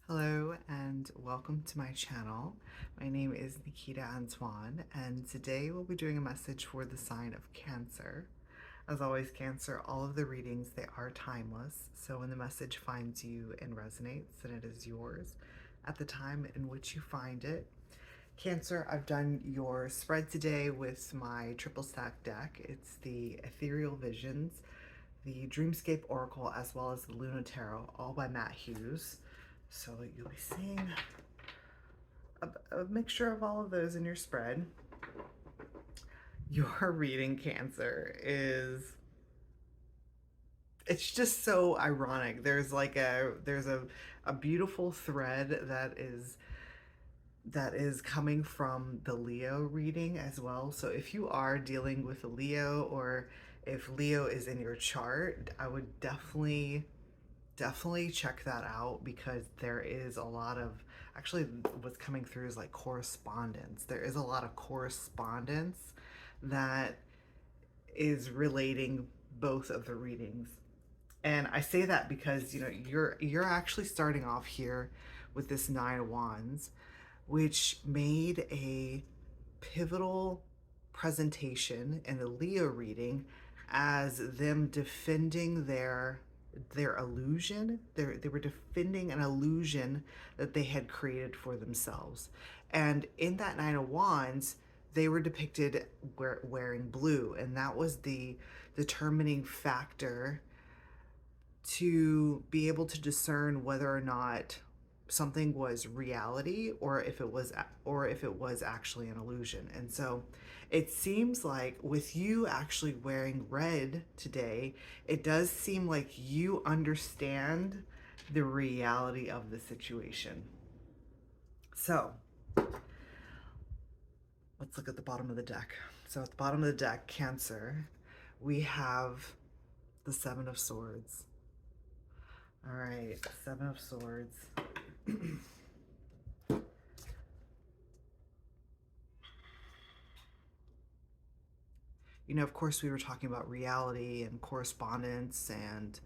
Hello and welcome to my channel. My name is Nikita Antoine, and today we'll be doing a message for the sign of Cancer. As always, Cancer, all of the readings, they are timeless, so when the message finds you and resonates, then it is yours at the time in which you find it. Cancer, I've done your spread today with my triple stack deck. It's the Ethereal Visions, the Dreamscape Oracle, as well as the Luna Tarot, all by Matt Hughes. So you'll be seeing a mixture of all of those in your spread. Your reading, Cancer, it's just so ironic. There's a beautiful thread that is coming from the Leo reading as well. So if you are dealing with a Leo, or if Leo is in your chart, I would definitely check that out, because there is a lot of, actually what's coming through is like correspondence. There is a lot of correspondence that is relating both of the readings. And I say that because you're actually starting off here with this Nine of Wands, which made a pivotal presentation in the Leo reading as them defending their illusion. They were defending an illusion that they had created for themselves. And in that Nine of Wands, they were depicted wearing blue, and that was the determining factor to be able to discern whether or not something was reality, or if it was actually an illusion. And so it seems like with you actually wearing red today, it does seem like you understand the reality of the situation. So let's look at the bottom of the deck. So at the bottom of the deck, Cancer, we have the Seven of Swords. All right, Seven of Swords. Of course, we were talking about reality and correspondence, and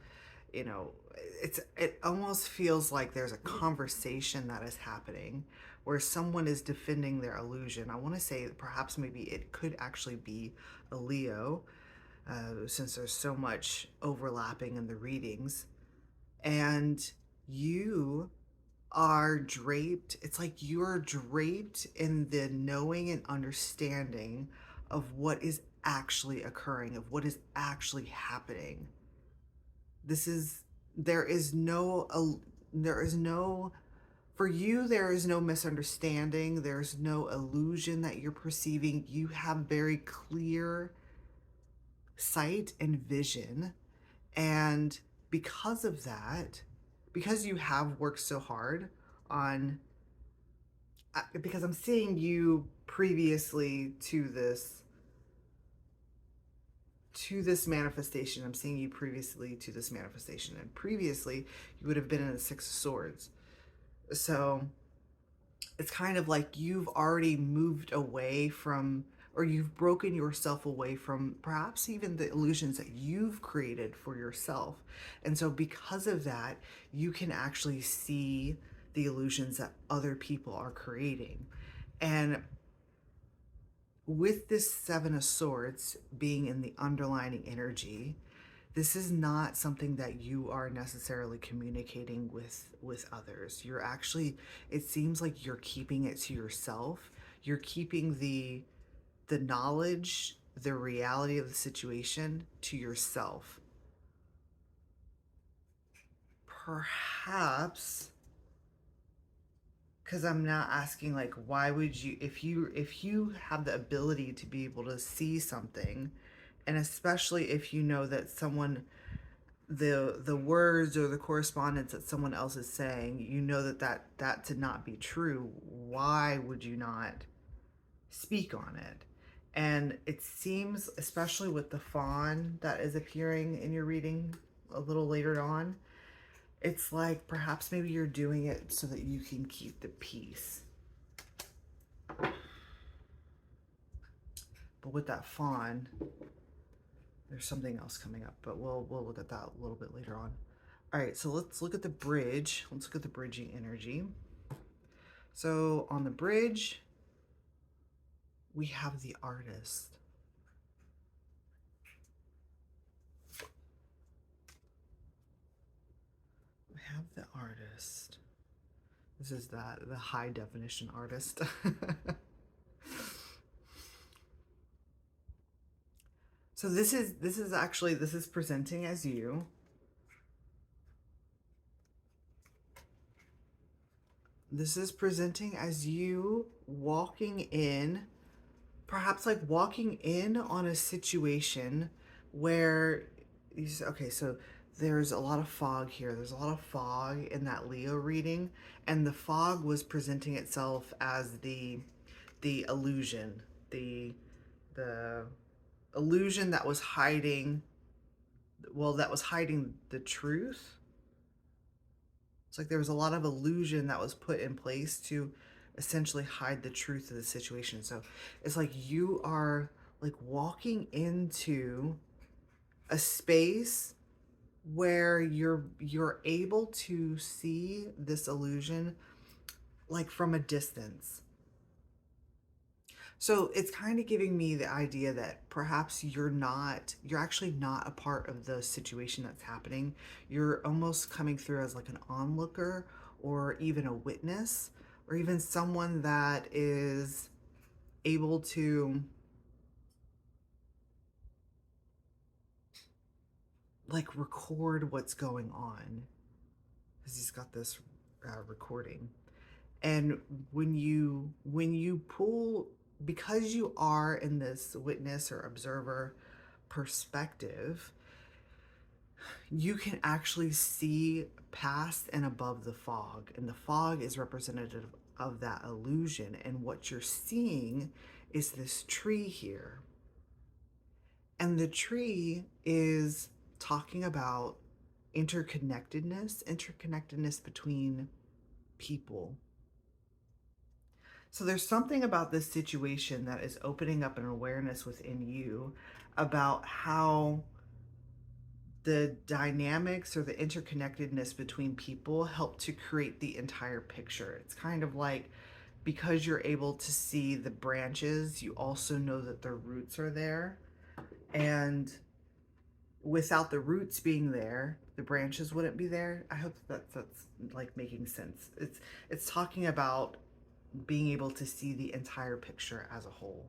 it almost feels like there's a conversation that is happening where someone is defending their illusion. I want to say that perhaps maybe it could actually be a Leo, since there's so much overlapping in the readings. And you are draped, it's like you're draped in the knowing and understanding of what is actually occurring, of what is actually happening. There is no, for you, there is no misunderstanding. There's no illusion that you're perceiving. You have very clear sight and vision. And because of that, because you have worked so hard on, because I'm seeing you previously to this manifestation. I'm seeing you previously to this manifestation, and previously you would have been in the Six of Swords. So it's kind of like you've already moved away from, or you've broken yourself away from perhaps even the illusions that you've created for yourself. And so because of that, you can actually see the illusions that other people are creating. And with this Seven of Swords being in the underlining energy, this is not something that you are necessarily communicating with others. You're actually, it seems like you're keeping it to yourself. You're keeping the knowledge, the reality of the situation to yourself. Perhaps, because I'm not asking like, why would you, if you have the ability to be able to see something, and especially if you know that someone, the words or the correspondence that someone else is saying, you know that to not be true, why would you not speak on it? And it seems, especially with the fawn that is appearing in your reading a little later on, it's like perhaps maybe you're doing it so that you can keep the peace. But with that fawn, there's something else coming up, but we'll look at that a little bit later on. All right, so let's look at the bridge. Let's look at the bridging energy. So on the bridge, we have the artist. We have the artist. This is the high definition artist. So this is actually, this is presenting as you. This is presenting as you walking in, perhaps like walking in on a situation where you say, okay, so there's a lot of fog here. There's a lot of fog in that Leo reading, and the fog was presenting itself as the illusion, the illusion that was hiding, well, that was hiding the truth. It's like there was a lot of illusion that was put in place to essentially hide the truth of the situation. So it's like you are like walking into a space where you're able to see this illusion like from a distance. So it's kind of giving me the idea that perhaps you're actually not a part of the situation that's happening. You're almost coming through as like an onlooker or even a witness or even someone that is able to like record what's going on because he's got this recording. And when you pull, because you are in this witness or observer perspective, you can actually see past and above the fog, and the fog is representative of that illusion. And what you're seeing is this tree here, and the tree is talking about interconnectedness between people. So there's something about this situation that is opening up an awareness within you about how the dynamics or the interconnectedness between people help to create the entire picture. It's kind of like, because you're able to see the branches, you also know that the roots are there. And without the roots being there, the branches wouldn't be there. I hope that's like making sense. It's talking about being able to see the entire picture as a whole.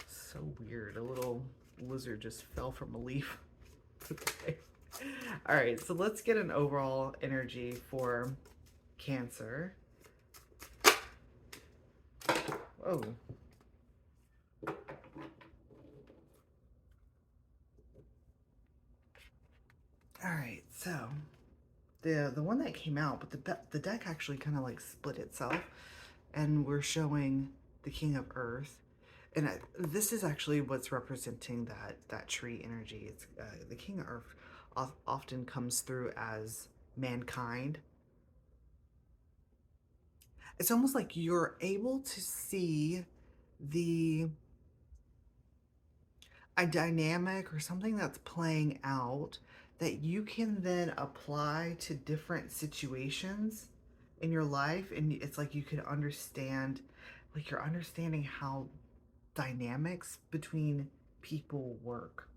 So weird. A little lizard just fell from a leaf. Okay. All right, so let's get an overall energy for Cancer. Whoa. All right, so the one that came out, but the deck actually kind of like split itself, and we're showing the King of Earth, and this is actually what's representing that tree energy. It's the King of Earth often comes through as mankind. It's almost like you're able to see a dynamic or something that's playing out that you can then apply to different situations in your life. And it's like you can understand, like you're understanding how dynamics between people work.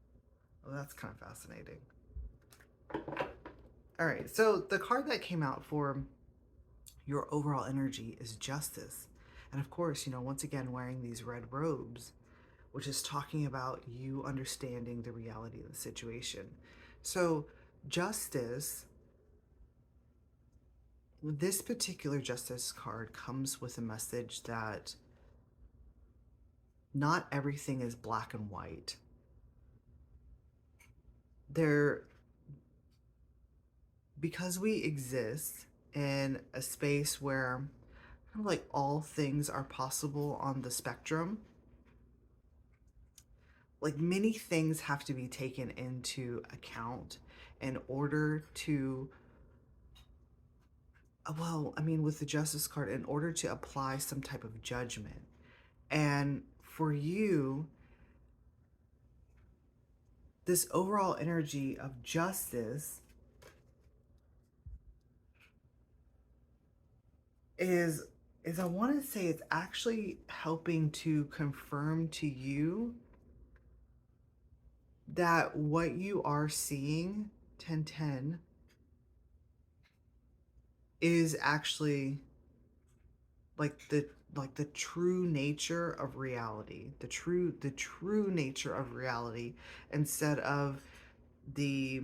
Oh, that's kind of fascinating. All right, so the card that came out for your overall energy is Justice. And of course, once again, wearing these red robes, which is talking about you understanding the reality of the situation. So, Justice, this particular Justice card comes with a message that not everything is black and white. Because we exist in a space where kind of like all things are possible on the spectrum, like many things have to be taken into account in order to, well, I mean, with the Justice card, in order to apply some type of judgment. And for you, this overall energy of justice is is I want to say it's actually helping to confirm to you that what you are seeing, 1010, is actually like the true nature of reality, the true nature of reality, instead of the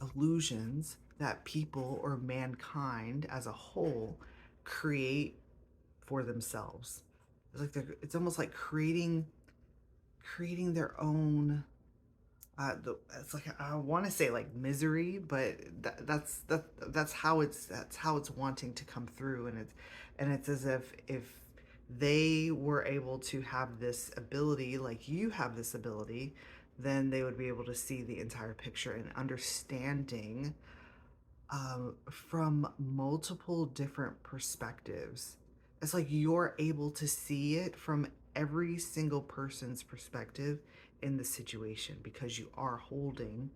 illusions that people or mankind as a whole create for themselves. It's almost like creating their own, it's like, I want to say like misery, but that's how it's wanting to come through. And it's as if they were able to have this ability like you have this ability, then they would be able to see the entire picture and understanding, from multiple different perspectives. It's like you're able to see it from every single person's perspective in the situation because you are holding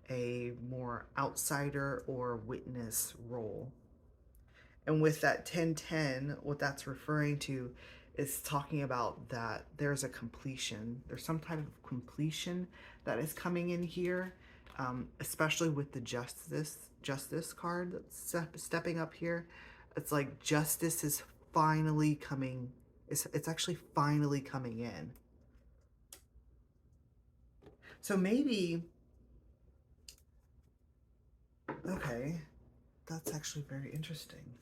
a more outsider or witness role. And with that 1010, what that's referring to is talking about that there's a completion. There's some type of completion that is coming in here, especially with the justice card that's stepping up here. It's like justice is finally coming. It's actually finally coming in. So maybe, okay, that's actually very interesting.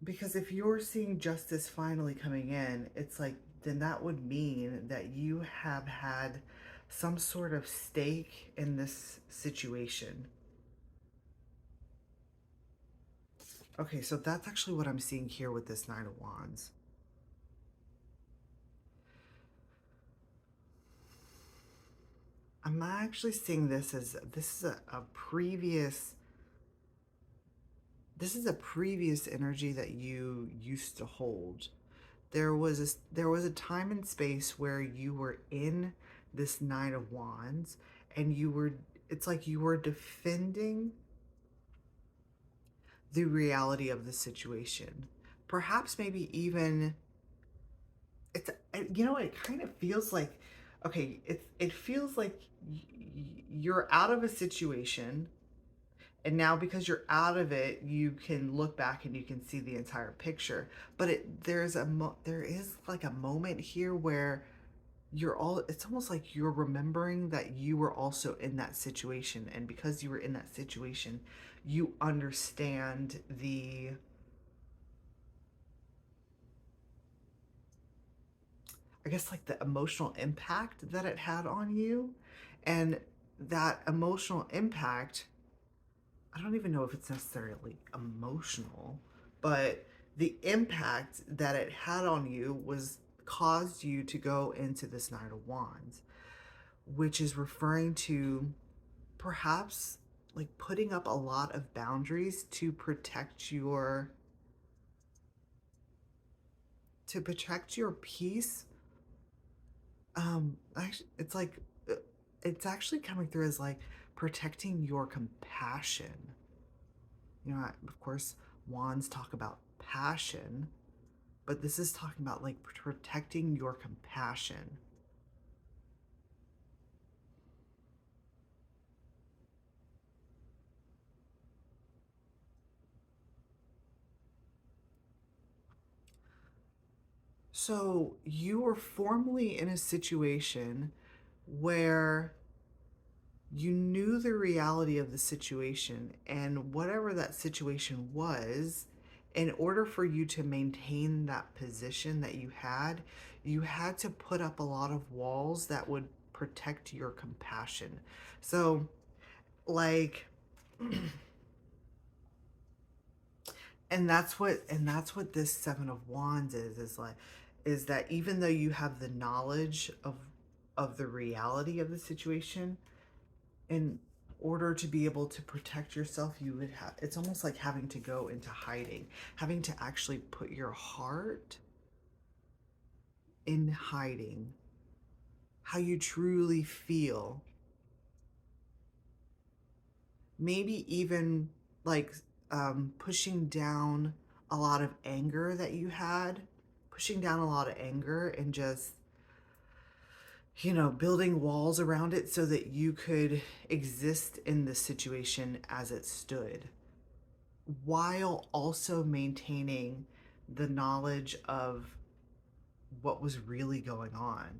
Because if you're seeing justice finally coming in, it's like, then that would mean that you have had some sort of stake in this situation. Okay, so that's actually what I'm seeing here with this Nine of Wands. I'm actually seeing this as this is a previous, this is a previous energy that you used to hold. There was a time and space where you were in this Nine of Wands, and you were, it's like you were defending the reality of the situation. Perhaps maybe even, it's, it kind of feels like, okay, it feels like you're out of a situation, and now because you're out of it, you can look back and you can see the entire picture. But there is like a moment here where it's almost like you're remembering that you were also in that situation, and because you were in that situation, you understand the, I guess, like the emotional impact that it had on you. And that emotional impact, I don't even know if it's necessarily emotional, but the impact that it had on you was caused you to go into this Nine of Wands, which is referring to perhaps like putting up a lot of boundaries to protect your peace. Actually, it's actually coming through as like protecting your compassion. Of course, wands talk about passion, but this is talking about like protecting your compassion. So you were formerly in a situation where you knew the reality of the situation, and whatever that situation was, in order for you to maintain that position that you had to put up a lot of walls that would protect your compassion. So, like, and that's what this Seven of Wands is like, is that even though you have the knowledge of the reality of the situation, in order to be able to protect yourself, you would have, it's almost like having to go into hiding, having to actually put your heart in hiding, how you truly feel. maybe even like pushing down a lot of anger that you had, pushing down a lot of anger and just, building walls around it so that you could exist in the situation as it stood, while also maintaining the knowledge of what was really going on.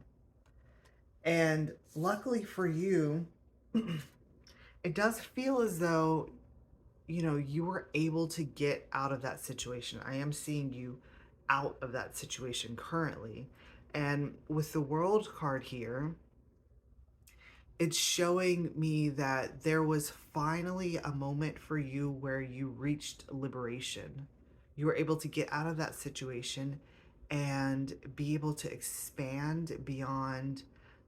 And luckily for you, it does feel as though, you were able to get out of that situation. I am seeing you out of that situation currently. And with the World card here, it's showing me that there was finally a moment for you where you reached liberation. You were able to get out of that situation and be able to expand beyond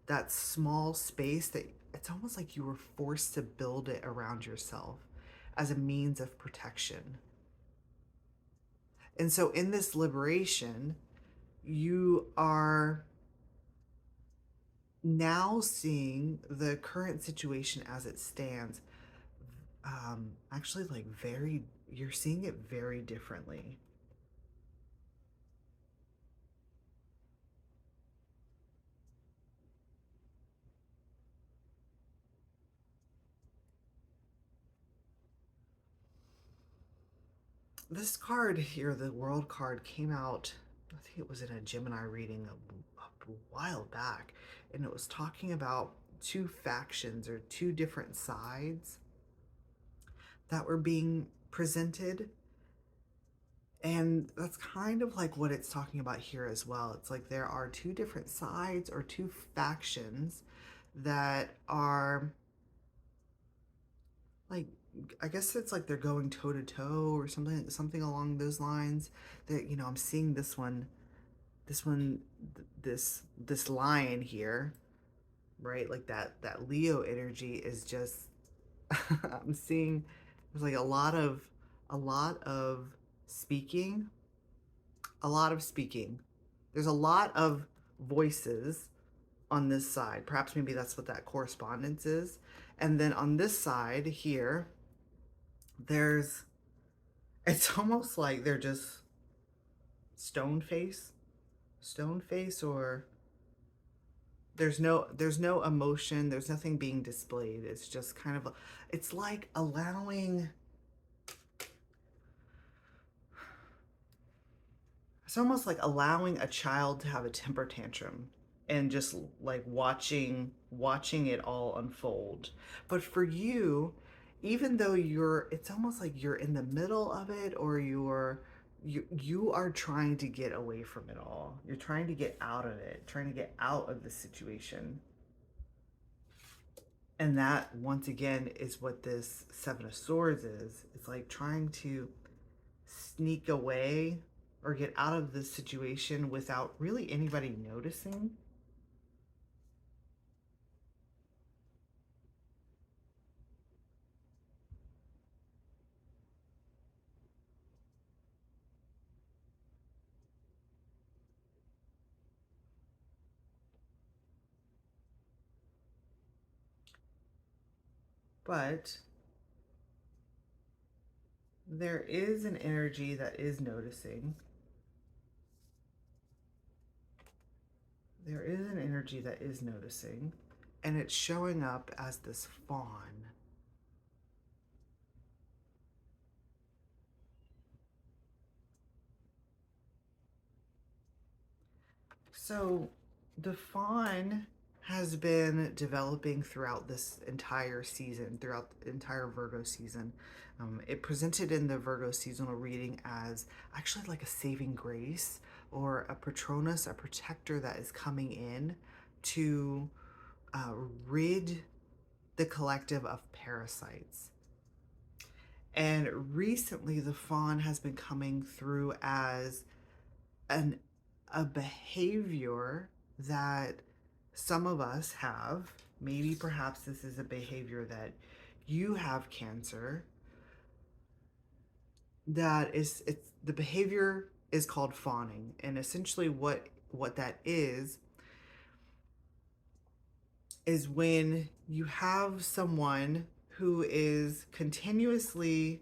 that small space that it's almost like you were forced to build it around yourself as a means of protection. And so in this liberation, you are now seeing the current situation as it stands, actually, like, you're seeing it very differently. This card here, the World card, came out, I think it was in a Gemini reading a while back, and it was talking about two factions or two different sides that were being presented. And that's kind of like what it's talking about here as well. It's like there are two different sides or two factions that are, like, I guess it's like they're going toe to toe or something along those lines. That, I'm seeing this one, this lion here, right? Like that Leo energy is just I'm seeing there's like a lot of speaking, a lot of speaking. There's a lot of voices on this side. Perhaps maybe that's what that correspondence is. And then on this side here, there's it's almost like they're just stone face, stone face, or there's no emotion, there's nothing being displayed. It's just kind of it's like allowing it's almost like allowing a child to have a temper tantrum and just like watching it all unfold. But for you, even though it's almost like you're in the middle of it, or you are trying to get away from it all. You're trying to get out of it, trying to get out of the situation. And that, once again, is what this Seven of Swords is. It's like trying to sneak away or get out of the situation without really anybody noticing. But there is an energy that is noticing. There is an energy that is noticing, and it's showing up as this fawn. So the fawn has been developing throughout this entire season, throughout the entire Virgo season. It presented in the Virgo seasonal reading as actually like a saving grace or a patronus, a protector that is coming in to rid the collective of parasites. And recently, the fawn has been coming through as an a behavior that some of us have. Maybe perhaps this is a behavior that you have, Cancer. That is, it's the behavior is called fawning, and essentially what that is when you have someone who is continuously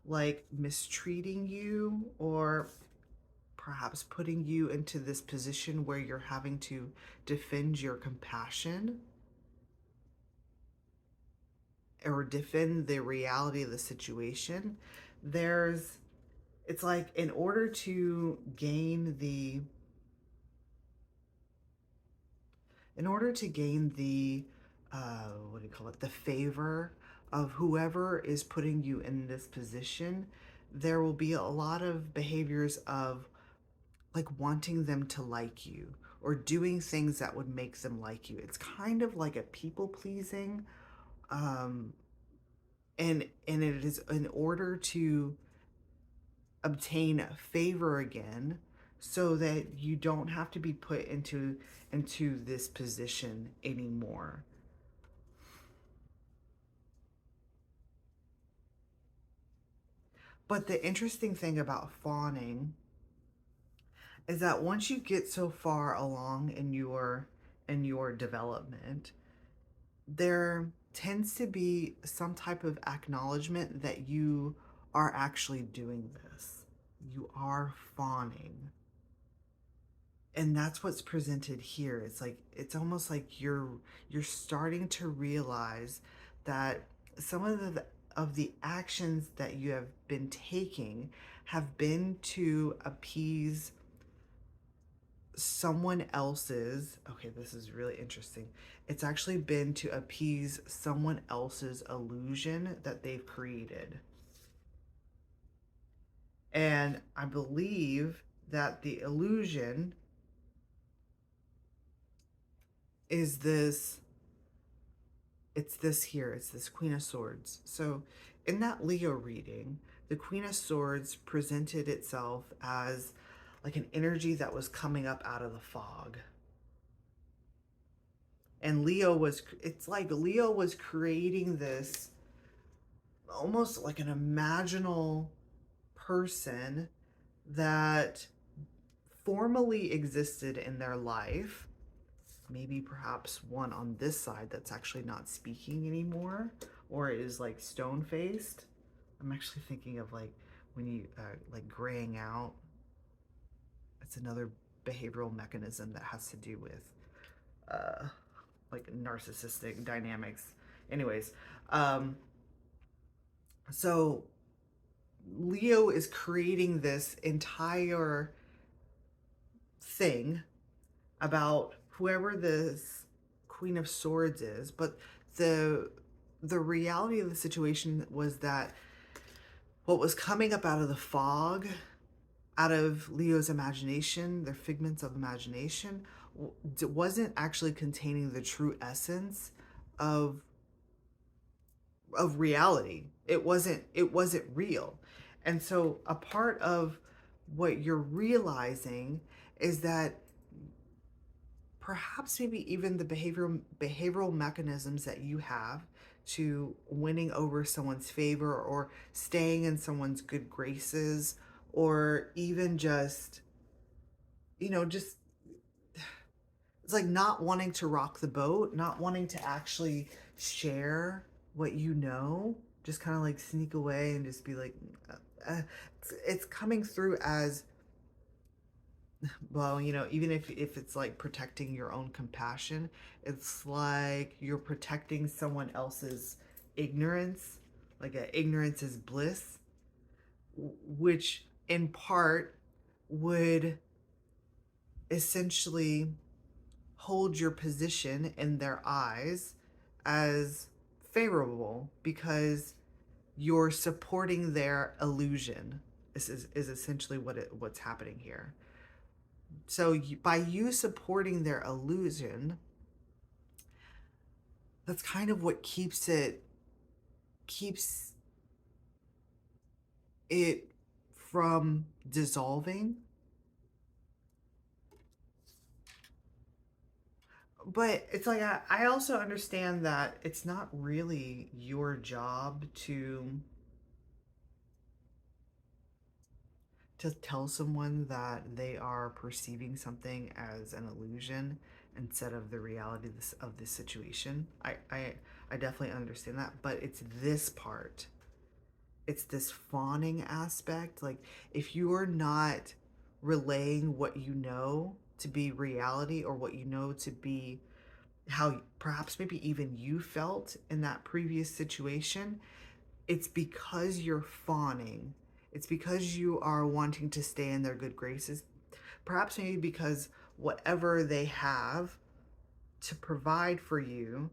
like mistreating you, or perhaps putting you into this position where you're having to defend your compassion or defend the reality of the situation. There's, it's like in order to gain the, in order to gain the, what do you call it, the favor of whoever is putting you in this position, there will be a lot of behaviors of like wanting them to like you or doing things that would make them like you. It's kind of like a people pleasing, um, and it is in order to obtain favor again, so that you don't have to be put into this position anymore. But the interesting thing about fawning is that once you get so far along in your development, there tends to be some type of acknowledgement that you are actually doing this. You are fawning. And that's what's presented here. It's like it's almost like you're starting to realize that some of the actions that you have been taking have been to appease someone else's, okay, this is really interesting. It's actually been to appease someone else's illusion that they've created. And I believe that the illusion is this, it's this here, it's this Queen of Swords. So in that Leo reading, the Queen of Swords presented itself as like an energy that was coming up out of the fog. And Leo was, it's like Leo was creating this almost like an imaginal person that formally existed in their life, maybe perhaps one on this side that's actually not speaking anymore or is like stone faced. I'm actually thinking of like when you like graying out. It's another behavioral mechanism that has to do with uh, like narcissistic dynamics. Anyways, um, so Leo is creating this entire thing about whoever this Queen of Swords is, but the reality of the situation was that what was coming up out of the fog, out of Leo's imagination, their figments of imagination, wasn't actually containing the true essence of reality. It wasn't real. And so a part of what you're realizing is that perhaps maybe even the behavioral mechanisms that you have to winning over someone's favor or staying in someone's good graces, or even just, just, it's like not wanting to rock the boat, not wanting to actually share what you know, just kind of like sneak away and just be like, it's coming through as, well, even if it's like protecting your own compassion, it's like you're protecting someone else's ignorance, like a ignorance is bliss, which in part would essentially hold your position in their eyes as favorable because you're supporting their illusion. This is essentially what's happening here. So by you supporting their illusion, that's kind of what keeps it from dissolving. But it's like I also understand that it's not really your job to tell someone that they are perceiving something as an illusion instead of the reality of this situation. I definitely understand that, but it's this part. It's this fawning aspect. Like, if you are not relaying what you know to be reality, or what you know to be how perhaps maybe even you felt in that previous situation, it's because you're fawning. It's because you are wanting to stay in their good graces. Perhaps maybe because whatever they have to provide for you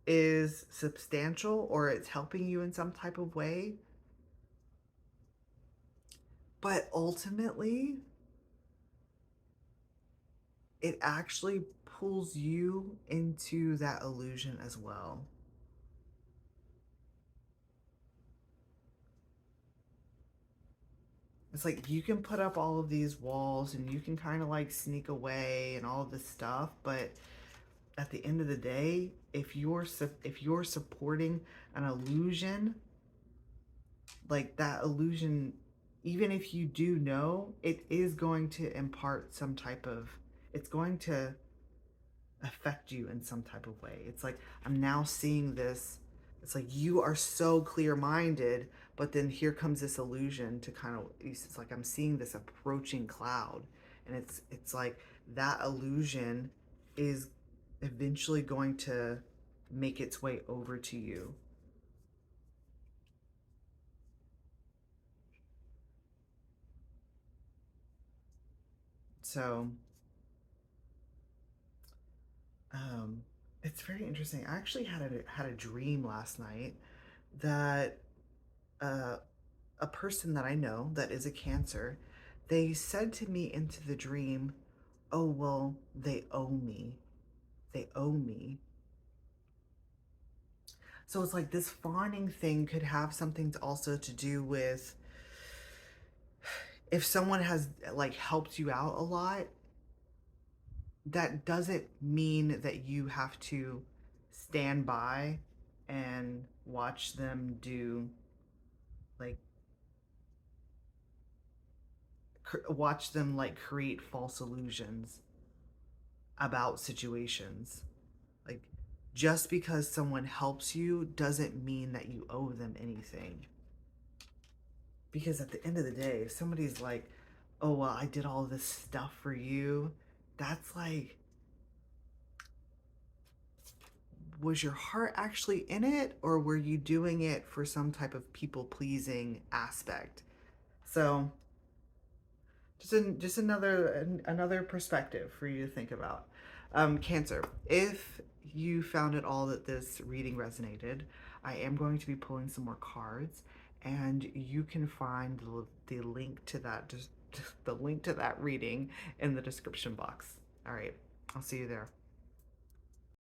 is substantial, or it's helping you in some type of way. But ultimately, it actually pulls you into that illusion as well. It's like you can put up all of these walls and you can kind of like sneak away and all of this stuff, but at the end of the day, if you're supporting an illusion, like that illusion, even if you do know, it is going to impart some type of, it's going to affect you in some type of way. It's like I'm now seeing this. It's like you are so clear minded, but then here comes this illusion to kind of. It's like I'm seeing this approaching cloud, and it's like that illusion is eventually going to make its way over to you. So, um, it's very interesting. I actually had a dream last night that uh, a person that I know that is a Cancer, they said to me into the dream, "Oh, well, they owe me. They owe me." So it's like this fawning thing could have something to also to do with if someone has like helped you out a lot, that doesn't mean that you have to stand by and watch them do like watch them like create false illusions about situations. Like, just because someone helps you doesn't mean that you owe them anything. Because at the end of the day, if somebody's like, "Oh, well, I did all this stuff for you," that's like, was your heart actually in it, or were you doing it for some type of people pleasing aspect? So, just another perspective for you to think about. Cancer, if you found at all that this reading resonated, I am going to be pulling some more cards, and you can find the link to that, just the link to that reading in the description box. All right, I'll see you there.